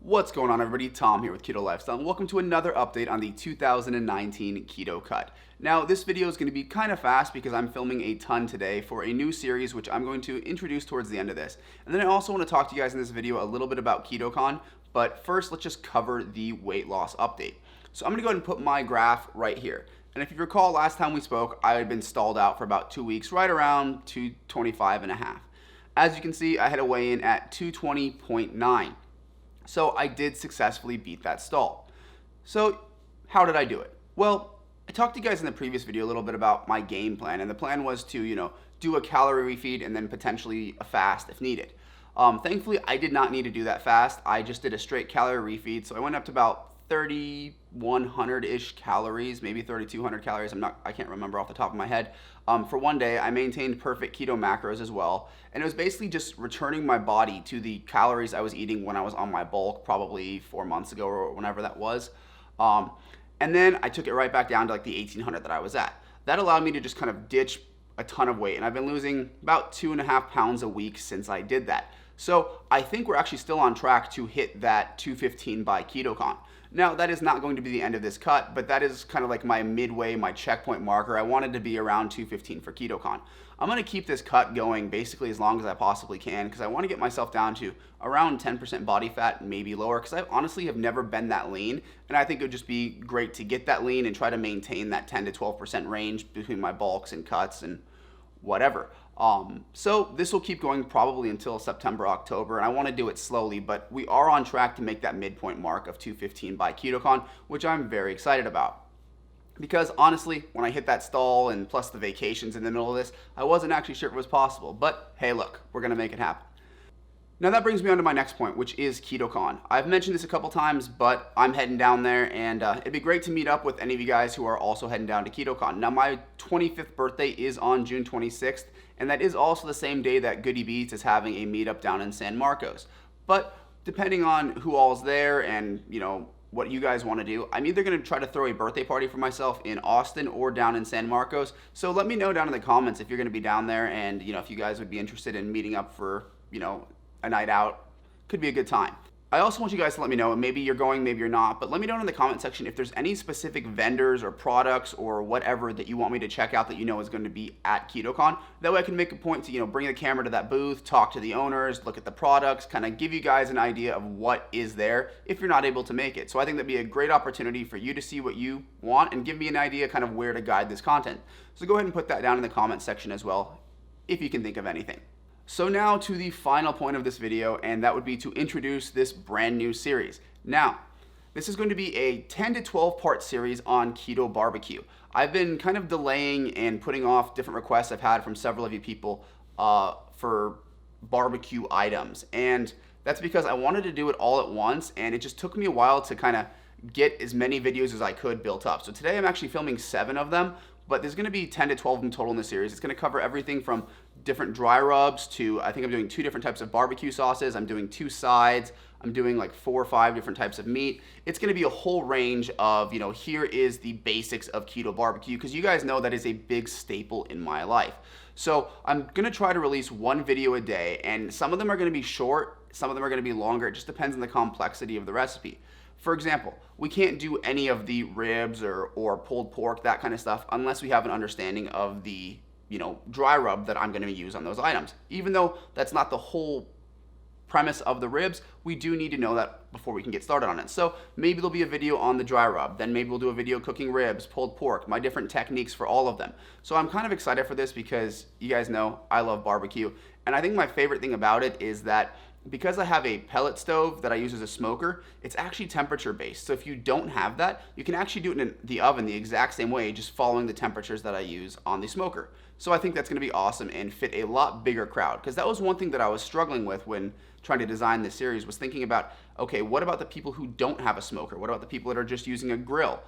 What's going on, everybody? Tom here with Keto Lifestyle, and welcome to another update on the 2019 Keto Cut. Now, this video is going to be kind of fast because I'm filming a ton today for a new series which I'm going to introduce towards the end of this. And then I also want to talk to you guys in this video a little bit about Keto Con, but first let's just cover the weight loss update. So I'm going to go ahead and put my graph right here. And if you recall, last time we spoke, I had been stalled out for about 2 weeks, right around 225 and a half. As you can see, I had a weigh in at 220.9. So I did successfully beat that stall. So how did I do it? Well, I talked to you guys in the previous video a little bit about my game plan, and the plan was to, do a calorie refeed and then potentially a fast if needed. Thankfully, I did not need to do that fast. I just did a straight calorie refeed, so I went up to about 3,100-ish calories, maybe 3,200 calories. I can't remember off the top of my head. For one day, I maintained perfect keto macros as well, and it was basically just returning my body to the calories I was eating when I was on my bulk, probably 4 months ago or whenever that was. And then I took it right back down to like the 1,800 that I was at. That allowed me to just kind of ditch a ton of weight, and I've been losing about 2.5 pounds a week since I did that. So I think we're actually still on track to hit that 215 by Keto Con. Now, that is not going to be the end of this cut, but that is kind of like my midway, my checkpoint marker. I wanted to be around 215 for Keto Con. I'm going to keep this cut going basically as long as I possibly can because I want to get myself down to around 10% body fat, maybe lower, because I honestly have never been that lean, and I think it would just be great to get that lean and try to maintain that 10 to 12% range between my bulks and cuts and whatever. So this will keep going probably until September, October, and I want to do it slowly, but we are on track to make that midpoint mark of 215 by Keto Con, which I'm very excited about. Because honestly, when I hit that stall and plus the vacations in the middle of this, I wasn't actually sure if it was possible, but hey, look, we're going to make it happen. Now that brings me on to my next point, which is Keto Con. I've mentioned this a couple times, but I'm heading down there, and it'd be great to meet up with any of you guys who are also heading down to Keto Con. Now my 25th birthday is on June 26th, and that is also the same day that Goody Beats is having a meetup down in San Marcos. But depending on who all's there and what you guys want to do, I'm either going to try to throw a birthday party for myself in Austin or down in San Marcos. So let me know down in the comments if you're going to be down there, and if you guys would be interested in meeting up for a night out. Could be a good time. I also want you guys to let me know, and maybe you're going, maybe you're not, but let me know in the comment section if there's any specific vendors or products or whatever that you want me to check out that is going to be at Keto Con. That way I can make a point to bring the camera to that booth, talk to the owners, look at the products, kind of give you guys an idea of what is there if you're not able to make it. So I think that'd be a great opportunity for you to see what you want and give me an idea kind of where to guide this content. So go ahead and put that down in the comment section as well if you can think of anything. So now to the final point of this video, and that would be to introduce this brand new series. Now, this is going to be a 10 to 12 part series on keto barbecue. I've been kind of delaying and putting off different requests I've had from several of you people for barbecue items, and that's because I wanted to do it all at once, and it just took me a while to kind of get as many videos as I could built up. So today I'm actually filming 7 of them, but there's going to be 10 to 12 of them total in the series. It's going to cover everything from different dry rubs to, I think I'm doing 2 different types of barbecue sauces. I'm doing 2 sides. I'm doing like 4 or 5 different types of meat. It's going to be a whole range of, here is the basics of keto barbecue, because you guys know that is a big staple in my life. So I'm going to try to release 1 video a day, and some of them are going to be short, some of them are going to be longer. It just depends on the complexity of the recipe. For example, we can't do any of the ribs or pulled pork, that kind of stuff, unless we have an understanding of the dry rub that I'm going to use on those items. Even though that's not the whole premise of the ribs, we do need to know that before we can get started on it. So maybe there'll be a video on the dry rub, then maybe we'll do a video cooking ribs, pulled pork, my different techniques for all of them. So I'm kind of excited for this because you guys know I love barbecue, and I think my favorite thing about it is that because I have a pellet stove that I use as a smoker, it's actually temperature based. So if you don't have that, you can actually do it in the oven the exact same way, just following the temperatures that I use on the smoker. So I think that's going to be awesome and fit a lot bigger crowd, because that was one thing that I was struggling with when trying to design this series, was thinking about, okay, what about the people who don't have a smoker? What about the people that are just using a grill?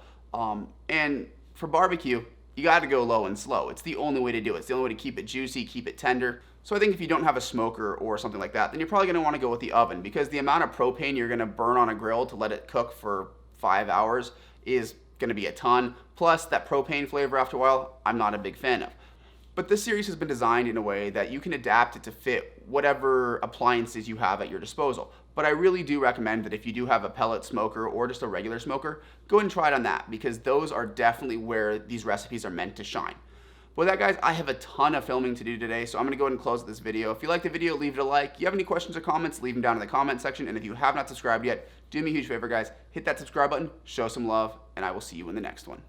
And for barbecue, you got to go low and slow. It's the only way to do it. It's the only way to keep it juicy, keep it tender. So I think if you don't have a smoker or something like that, then you're probably going to want to go with the oven, because the amount of propane you're going to burn on a grill to let it cook for 5 hours is going to be a ton. Plus, that propane flavor after a while, I'm not a big fan of. But this series has been designed in a way that you can adapt it to fit whatever appliances you have at your disposal. But I really do recommend that if you do have a pellet smoker or just a regular smoker, go ahead and try it on that, because those are definitely where these recipes are meant to shine. With that, guys, I have a ton of filming to do today, so I'm gonna go ahead and close this video. If you like the video, leave it a like. If you have any questions or comments, leave them down in the comment section. And if you have not subscribed yet, do me a huge favor, guys, hit that subscribe button, show some love, and I will see you in the next one.